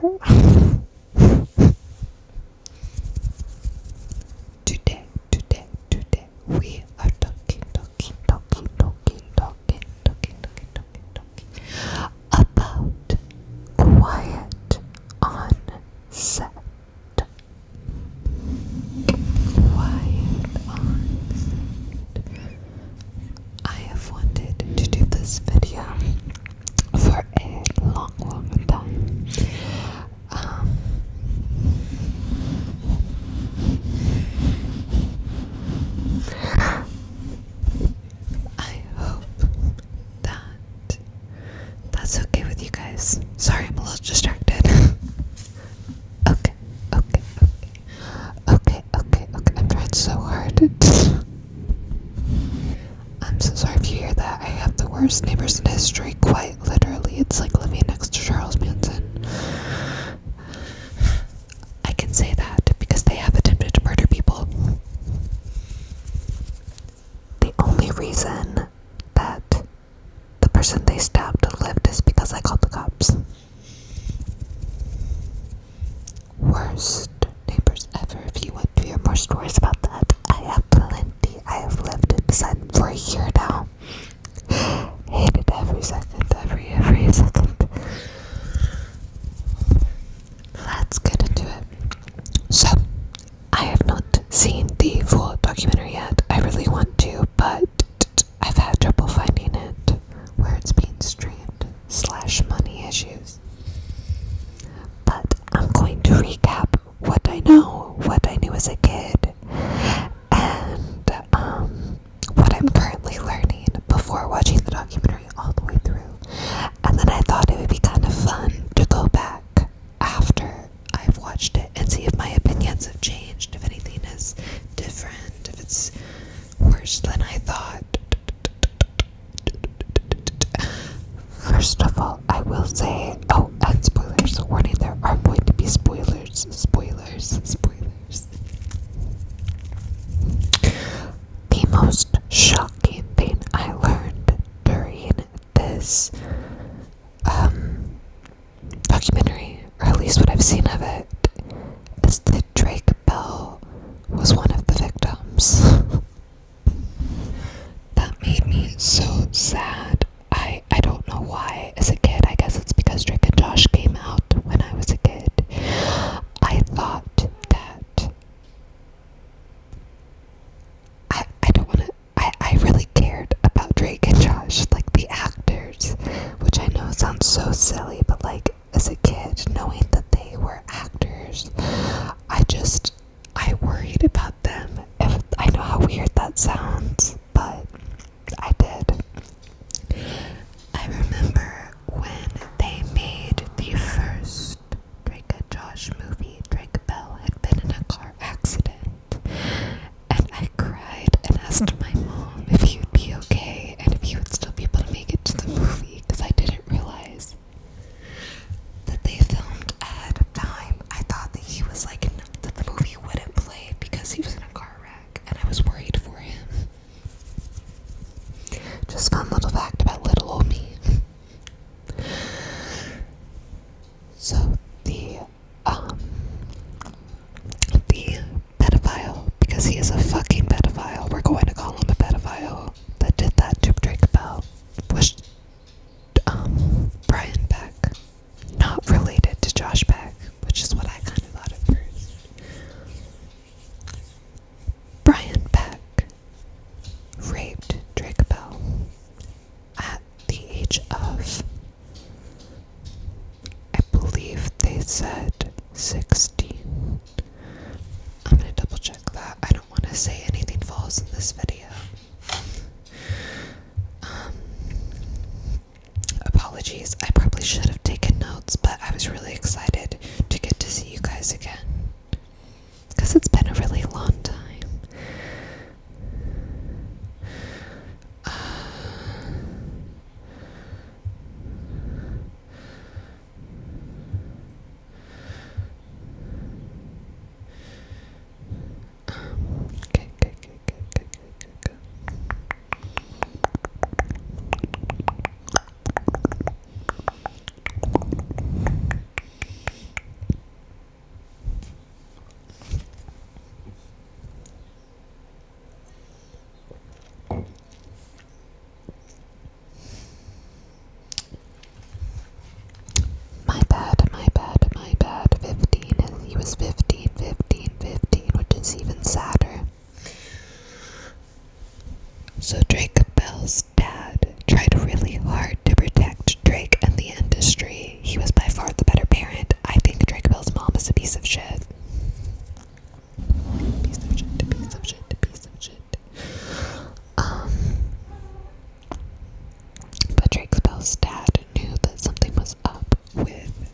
Today, we are talking about quiet on set. Quiet on set. I have wanted to do this video for a long time. I hope that that's okay with you guys. Sorry, I'm a little distracted. Okay. I'm trying so hard. I'm so sorry if you hear that. I have the worst neighbors in history. Quite literally, it's like living next to Charles Manson. I can say that because they have attempted to murder people. The only reason that the person they stabbed lived is because I called the cops. Worst neighbors ever. If you want to hear more stories about that, I have plenty. I have lived inside them for a year now. Hated every second, every second. Let's get into it. So, I have not seen the full documentary yet. I really want to, but I've had trouble finding it where it's being streamed / money issues. But I'm going to recap what I know, what I knew as a kid, and what I'm currently learning before watching the documentary all the way through. And then I thought it would be kind of fun to go back after I've watched it and see if my opinions have changed, if anything is different, if it's worse than I thought. First of all, I will say, and spoilers, warning, there are going to be spoilers. The most shocking thing I learned during this documentary, or at least what I've seen of it, is that Drake Bell was one of the victims. That made me so sad. I don't know why. As a kid, I guess it's because Drake and Josh came out when I was a kid. I thought that I really cared about Drake and Josh, like the actors, which I know sounds so silly, but like as a kid, knowing that they were actors, I worried about them. I know how weird that sounds, but I did. I remember when they made the first Drake and Josh movie, Drake Bell had been in a car accident, and I cried and asked my mom if he would be okay and if he would still be able to make it to the movie, because I didn't realize that they filmed ahead of time. I thought that he was like, that the movie wouldn't play because he was in a car wreck, and I was worried for him. Just fun little fact about little old me. So the pedophile, because he is a fucking pedophile, we're going to call him a pedophile, that did that to Drake Bell, was Brian Peck, not related to Josh Peck, which is what I kind of thought at first. Brian Peck raped Drake Bell at So Drake Bell's dad tried really hard to protect Drake and the industry. He was by far the better parent. I think Drake Bell's mom is a piece of shit. Piece of shit, piece of shit, piece of shit. But Drake Bell's dad knew that something was up with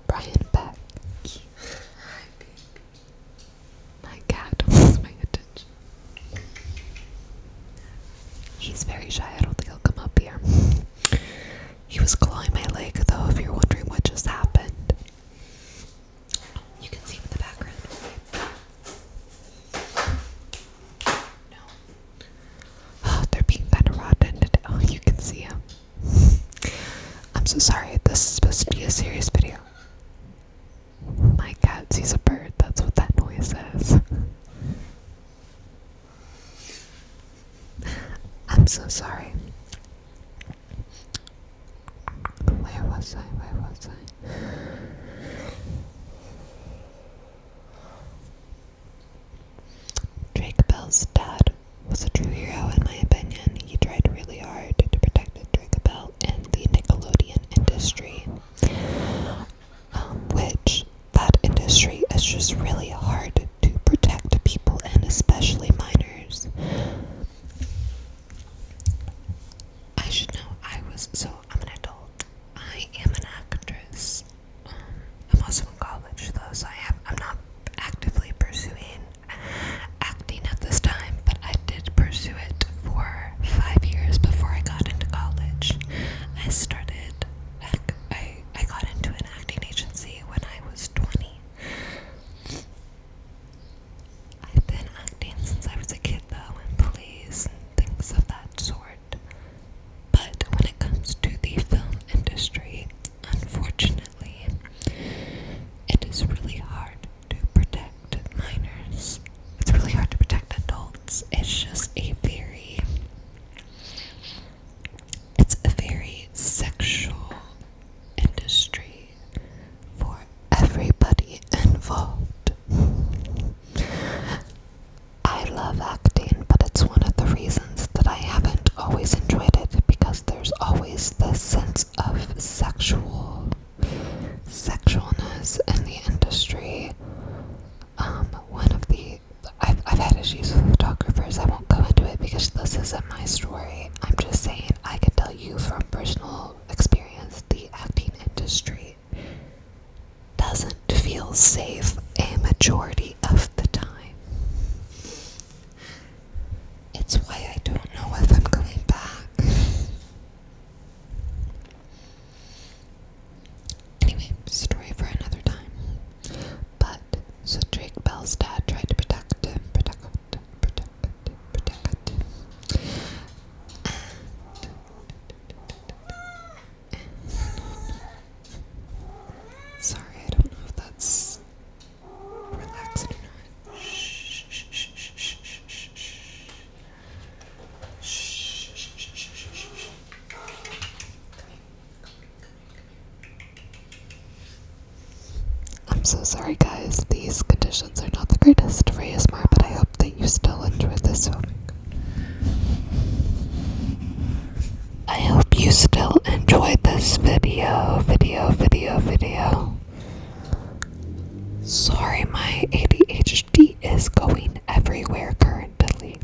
Brian Beck. My cat wants my attention. He's very shy. I don't think he'll come up here. He was clawing my leg, though, if you're wondering what just happened. You can see him in the background. No. Oh, they're being kind of rotten today. Oh, you can see him. I'm so sorry. This is supposed to be a serious video. My cat sees a bird. That's what that noise is. I'm so sorry. Where was I? Drake Bell's dad was a true hero in my opinion. He tried really hard to protect Drake Bell and the Nickelodeon industry. Which, that industry is just really hard to protect people and especially minors. I should know, I'm an adult. I am an actress. I'm also in college though, so I'm not actively pursuing acting at this time, but I did pursue it for 5 years before I got into college. I got into an acting agency when I was 20. I've been acting since I was a kid though, in plays and things of that sort. But when it comes to the film industry, unfortunately, it is really hard to protect minors. It's really hard to protect adults. It's a very sexual industry for everybody involved. I love acting, but it's one of the reasons that I haven't always enjoyed it, because there's always this sense of sexualness in the industry. I've had issues with photographers. I won't go into it because this isn't my story. I'm just saying I can tell you from personal experience, the acting industry doesn't feel safe a majority of the time. It's why I don't know if I'm going back. Anyway, story for another time. But, so Drake Bell's dad tried to protect him. Sorry, I don't know if that's relaxing or not. I'm so sorry guys, these conditions are not the greatest for ASMR, but I hope that you still enjoy this filming. I hope you still enjoyed this video. Sorry, my ADHD is going everywhere currently.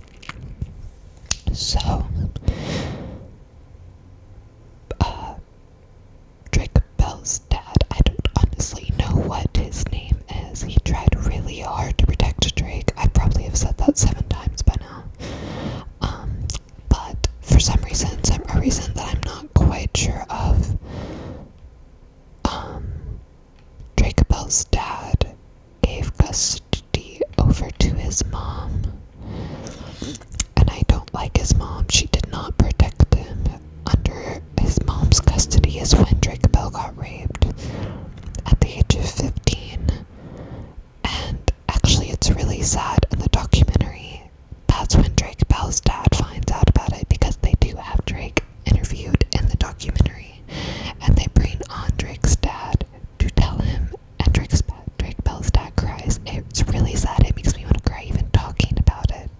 So, Drake Bell's dad, I don't honestly know what his name is. He tried really hard to protect Drake. I probably have said that 7 times by now. But for some reason that I'm not quite sure of, Drake Bell's dad gave custody over to his mom. And I don't like his mom. She did not protect him. Under his mom's custody is when Drake Bell got raped at the age of 15. And actually it's really sad in the documentary. That's when Drake Bell's dad finds out about it, because they do have Drake interviewed in the documentary. And they bring on Drake's dad to tell him, and Drake Bell's dad cries. It's really sad. It makes me want to cry even talking about it.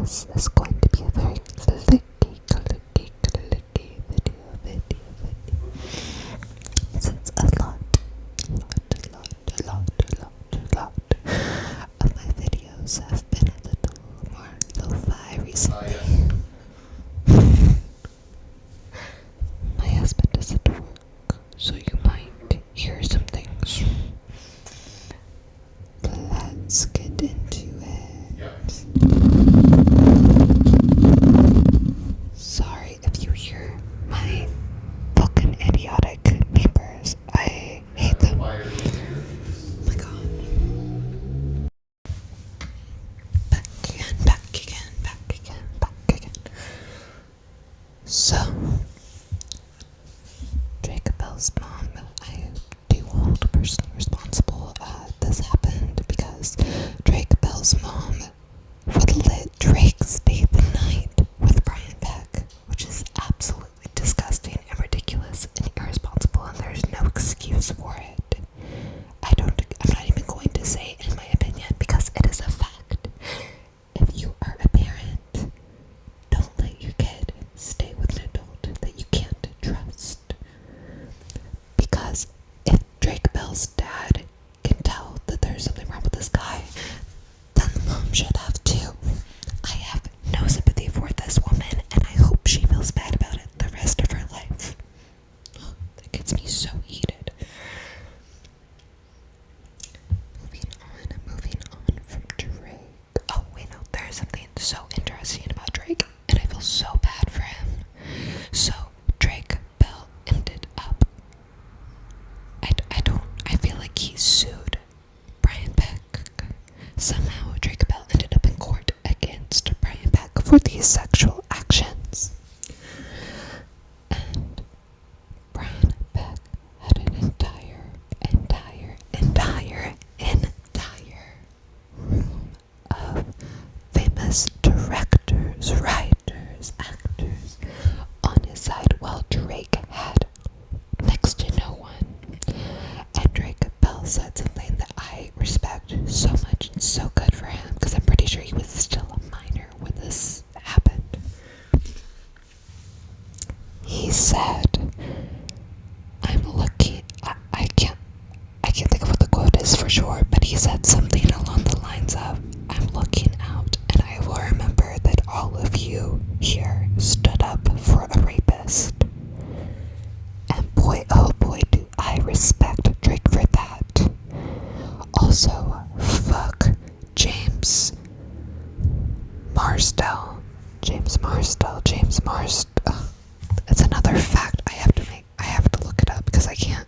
this is going to be a very clicky video. Since a lot of my videos have been a little more lo-fi recently. My husband is at work, so you might hear some things. Let's get into it. Sorry if you hear my fucking idiotic neighbors. I hate them. Oh my god. Back again. So, Drake Bell's mom, I do hold personally responsible. This happened because Drake Bell's mom would let Drake stay the night with Brian Peck, which is absolutely disgusting and ridiculous and irresponsible, and there's no excuse for it. I'm not even going to say in my opinion because it is a fact. If you are a parent, don't let your kid stay with an adult that you can't trust. Because if Drake Bell's dad can tell that there's something wrong with this guy, then the mom should have too. I have no sympathy for this woman, and I hope she feels bad about it the rest of her life. That gets me so heated. Moving on from Drake. Oh, wait, no, there's something so interesting about Drake, and I feel so bad for him. So, Drake Bell ended up, I feel like he sued Brian Peck. Somehow, Drake Bell ended up in court against Brian Peck for these sexual actions. And Brian Peck had an entire room of famous directors, writers, actors on his side, while Drake had next to no one. And Drake Bell said something that I respect so much and so good for him, because I'm pretty sure he was still a minor when this happened. He said, I can't think of what the quote is for sure, but he said something along the lines of, I'm looking out and I will remember that all of you here stood up for a rapist. And boy, oh boy, do I respect Drake for that. Also, fuck James Marsdell. It's another fact I have to look it up because I can't.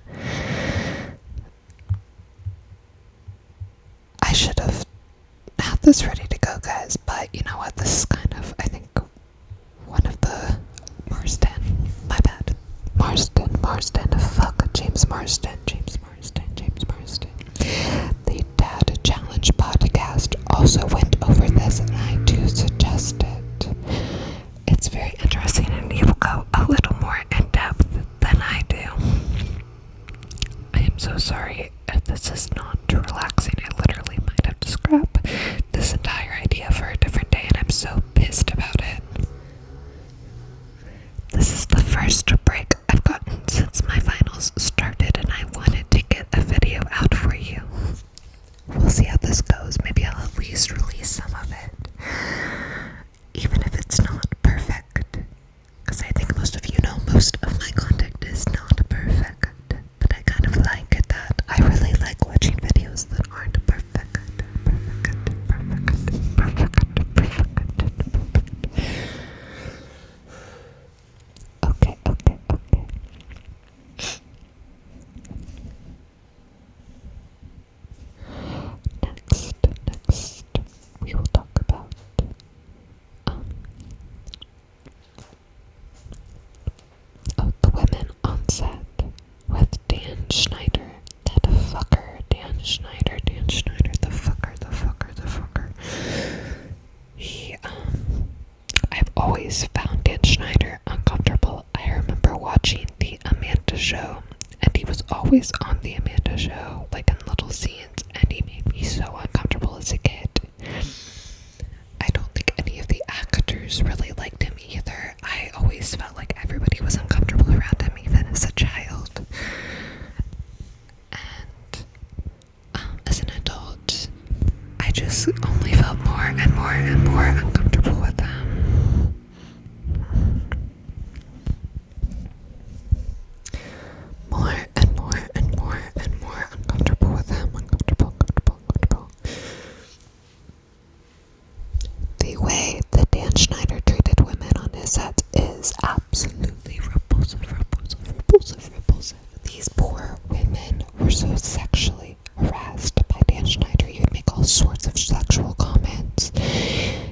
I should have had this ready to go, guys, but you know what? This is kind of, I think, one of the my bad. Fuck James Marsden. The Dad Challenge podcast also went over this, and I do suggest it. It's very interesting, and you will go a little more in depth than I do. I am so sorry if this is not relaxing. I literally might have to scrap this entire idea for a different day, and I'm so pissed about it. This is the first break I've gotten since my finals started, and I wanted to get a video out for you. We'll see how this goes. Maybe I'll at least release some of it, even if it's not perfect, because I think most of you know most of my content is not perfect, but I kind of like it that I really like watching videos that aren't perfect. Okay. Next, we will talk about the women on set with Dan Schneider. That fucker, Dan Schneider, the fucker. I've always found Dan Schneider uncomfortable. I remember watching the Amanda Show, and he was always on the Amanda Show, like in little scenes, and he made me so uncomfortable as a kid. I don't think any of the others really liked him either. I always felt like everybody was uncomfortable around him, even as a child. And as an adult, I just only felt more and more and more uncomfortable with him. More and more and more and more uncomfortable with him. Uncomfortable. The way that Dan Schneider treated women on his sets is absolutely repulsive. These poor women were so sexually harassed by Dan Schneider. He would make all sorts of sexual comments.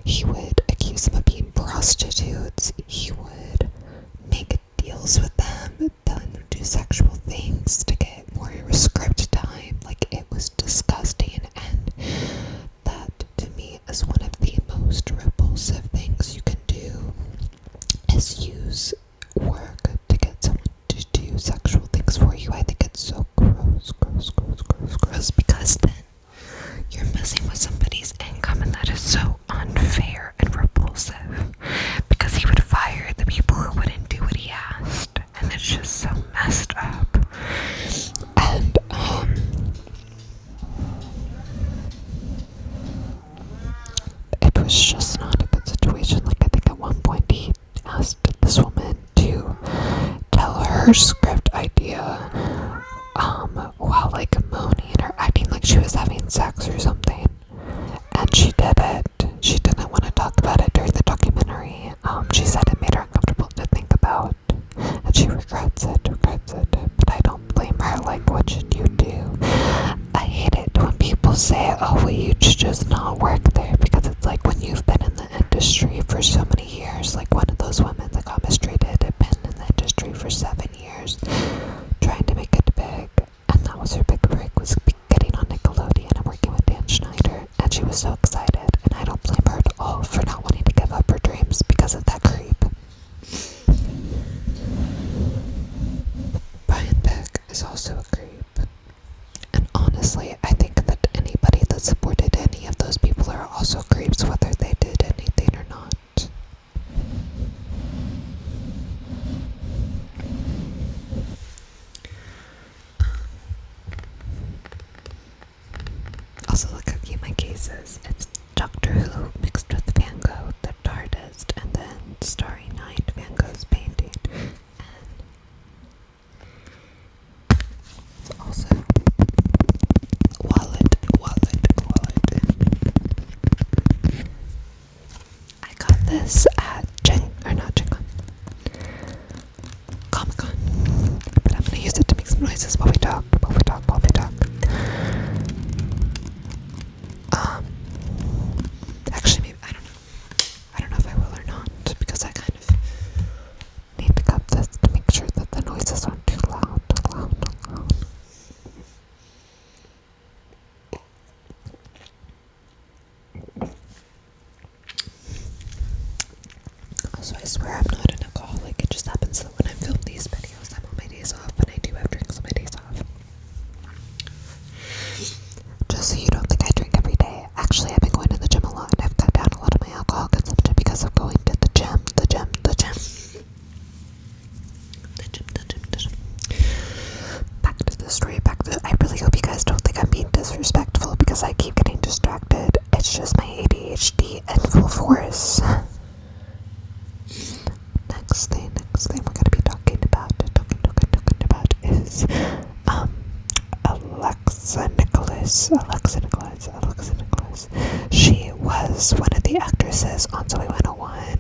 He would accuse them of being prostitutes. He would make deals with them, telling them to do sexual things to get more script time. Like, it was disgusting, and that to me is one of the most repulsive things you can do, is use work to get someone to do sexual things for you. I think it's so gross, because then you're messing with somebody's income, and that is so unfair and repulsive, because he would fire the people who wouldn't do what he asked, and it's just so messed up. And it was just not a good situation. Like, I think at one point he asked this woman to tell her script idea while like moaning or acting like she was having sex or something, and she did it. She didn't want to talk about it during the documentary. She said it made her uncomfortable to think about, and she regrets it, but I don't blame her. Like, what should you do? I hate it when people say, oh, well, you should just not work there, because it's like, when you've been in the industry for so many years, like one of those women that got mistreated had been in the industry for 7 years, trying to make it big, and that was her big break, was getting on Nickelodeon and working with Dan Schneider, and she was so excited, and I don't blame her at all for not wanting to give up her dreams because of that creep. Brian Beck is also a creep, and honestly, I think that anybody that supported any of those people are also creeps, whether they did anything or not. Also, look how cute my case is. It's Doctor Who mixed with Van Gogh, the artist, and then Starry Night, Van Gogh's painting. And it's also wallet. I got this at Comic-Con. But I'm gonna use it to make some noises while we talk. Actually, maybe, I don't know if I will or not, because I kind of need to cut this to make sure that the noises aren't too loud. Also, I swear I'm not an alcoholic. It just happens that when I film these videos, I'm on my days off, and I do have drinks on my days off. Just so you don't think I drink every day. Actually, I've been going to the gym a lot, and I've cut down a lot of my alcohol consumption because of going to the gym. Back to the story, I really hope you guys don't think I'm being disrespectful because I keep getting distracted. It's just my ADHD in full force. Next thing we're going to be talking about is Alexa Nicholas. She was one of the actresses on Zoey 101.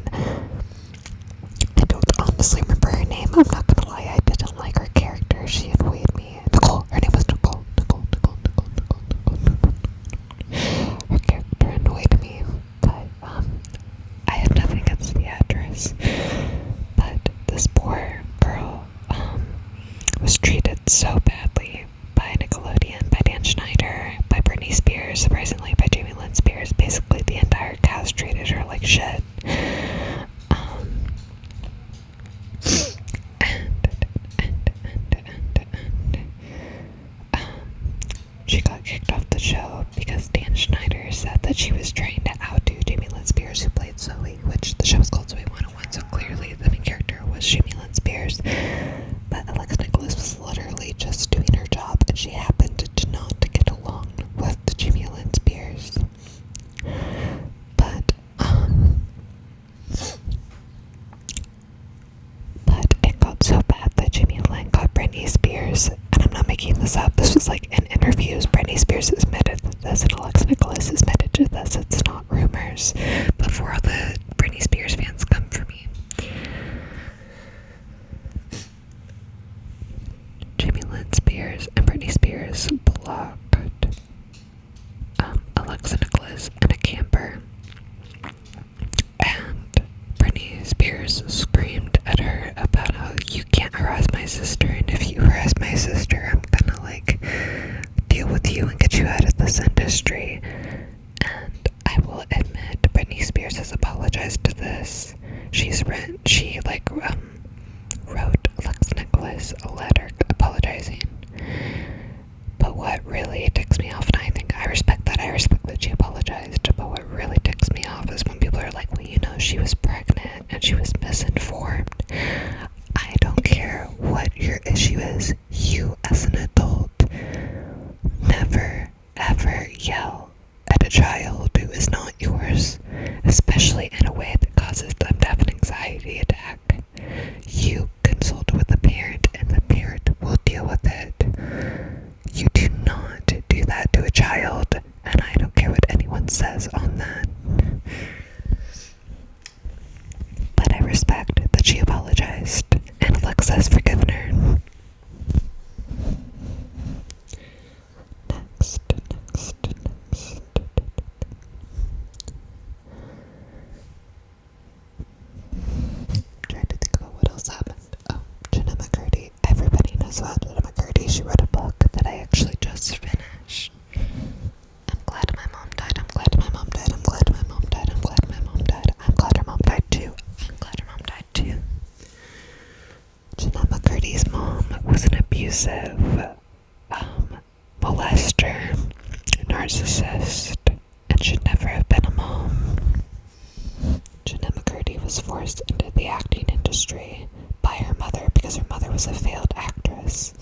I don't honestly remember her name. I'm not gonna lie, I didn't like her character. She annoyed me. Nicole. Her name was Nicole. Her character annoyed me, but I have nothing against the actress. But this poor girl was treated so badly by Nickelodeon, by Dan Schneider, by Britney Spears, surprisingly by Jamie Lynn Spears. Basically, the entire cast treated her like shit. And the show was called Zoe 101, so clearly the main character was Jamie Lynn Spears. But Alexa Nicholas was literally just doing her job, and she happened to not get along with Jamie Lynn Spears. But it got so bad that Jamie Lynn got Britney Spears, and I'm not making this up, this was like in interviews. Britney Spears admitted to this, and Alexa Nicholas admitted to this. It's not rumors. Before all the Britney Spears fans come for me, Jamie Lynn Spears and Britney Spears blocked Alexa Nicholas in a camper, and Britney Spears screamed at her about how you can't harass my sister, and if you harass my sister, I'm gonna like deal with you and get you out of this industry. And I will admit, Britney Spears has apologized to this. She wrote Alexa Nicholas a letter apologizing. But what really ticks me off, and I respect that she apologized, but what really ticks me off is when people are like, well, you know, she was pregnant and she was misinformed. I don't care what your issue is. You, as an adult, never, ever yell at a child who is not yours, especially in a way that causes them to have an anxiety attack. You consult with the parent, and the parent will deal with it. You do not do that to a child, and I don't care what anyone says on that. But I respect that she apologized, and Alexa has forgiven her. Next. Trying to think about what else happened. Oh, Jenna McCurdy. Everybody knows about Jenna McCurdy. She wrote a book that I actually just finished. I'm glad my mom died. I'm glad my mom died. I'm glad my mom died. I'm glad my mom died. I'm glad her mom died too. I'm glad her mom died too. Jenna McCurdy's mom was an abusive molester, narcissist, and should never have been a mom. Jenna McCurdy was forced into the acting industry by her mother because her mother was a failed actress.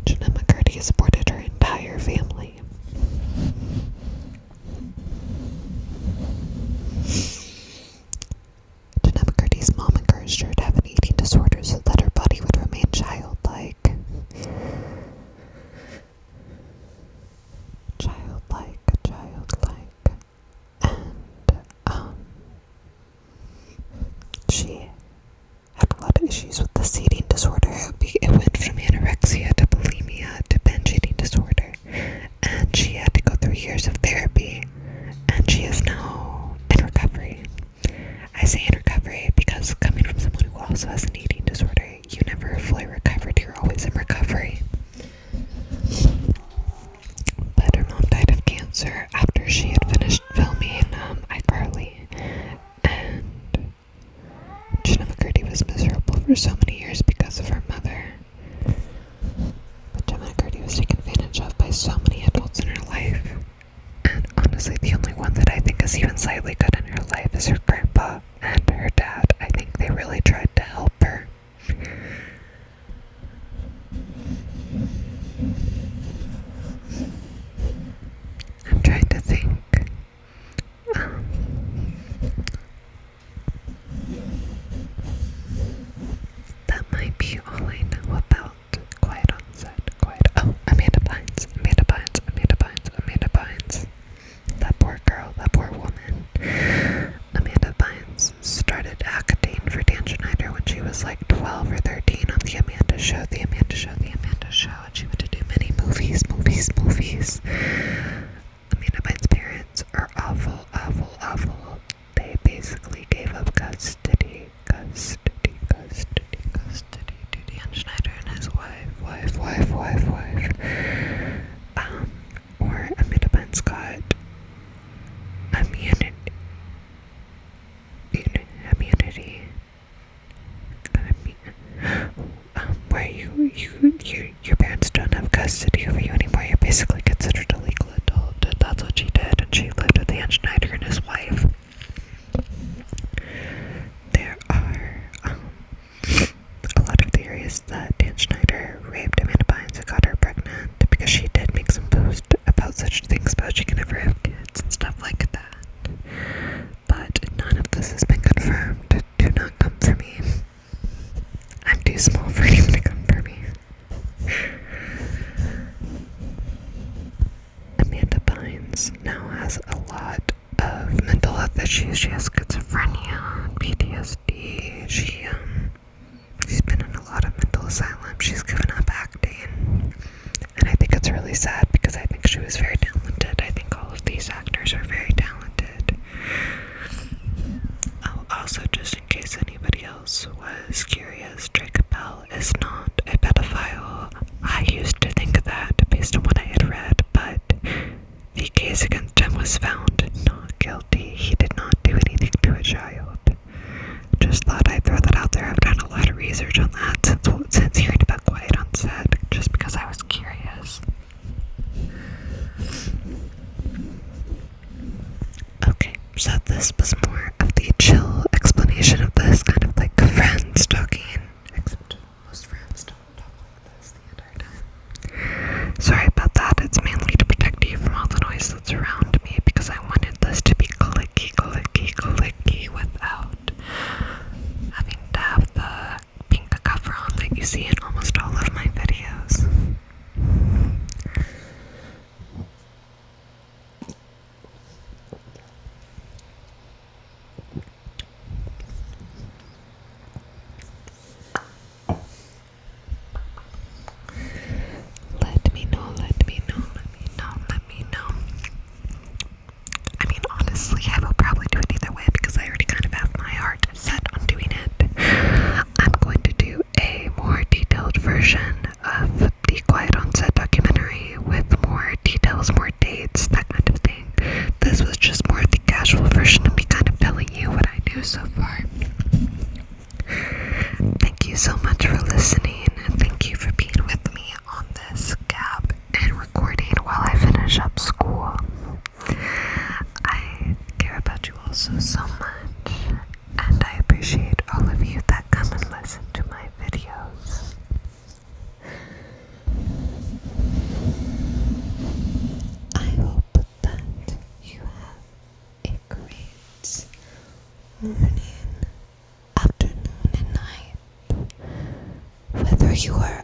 Jenna McCurdy supported her entire family. Jenna McCurdy's mom encouraged her to have an eating disorder so that her body would remain childlike. And she had a lot of issues with this eating disorder. It went from anorexia to bulimia to binge eating disorder, and she had to go through years of therapy, and she is now in recovery. I say in recovery because coming from someone who also has an eating disorder, you never fully recovered, you're always in recovery. But her mom died of cancer after she had finished filming iCarly, and Jenna McCurdy was miserable for so many years because of her mother. But Jenna McCurdy was taken advantage of by so many adults in her life, and honestly the only one that I think is even slightly good in her life is her grandpa and her dad. I think they really tried to help her. I'm trying to think. That might be all I know about Quiet on Set. Oh, Amanda Bynes. That poor girl, that poor woman. Amanda Bynes started acting for Dan Schneider when she was like 12 or 13 on The Amanda Show, and she went to do many movies. Amanda Bynes' parents are awful. They basically gave up custody to Dan Schneider and his wife. Or Amanda Bynes got immunity. that she has schizophrenia, PTSD. She's been in a lot of mental asylums. She's given up acting. And I think it's really sad because I think she was very talented. I think all of these actors are very talented. Oh, also, just in case anybody else was curious, Jacob Bell is not a pedophile. I used to think that based on what I had read, but the case against him was found not guilty. He did not do anything to a child. Just thought I'd throw that out there. I've done a lot of research on that since hearing about Quiet on Set, just because I was curious. Okay, so this was more of the chill explanation of this, kind of like friends talking, except most friends don't talk like this the entire time. Sorry about that. It's mainly to protect you from all the noise that's around me because I wanted this to be clicky, clicky, clicky without having to have the pink cover on that you see in almost all of my videos. Let me know. I mean, honestly, I will probably do it either way because I already kind of have my heart set on doing it. I'm going to do a more detailed version of the Quiet on Set documentary with more details, more dates, that kind of thing. This was just more of the casual version of me kind of telling you what I knew so far. Thank you so much for listening, and thank you for being with me on this gap and recording while I finish up school. I care about you all so much, and I appreciate all of you that come and listen to my videos. I hope that you have a great morning, afternoon, and night. Whether you are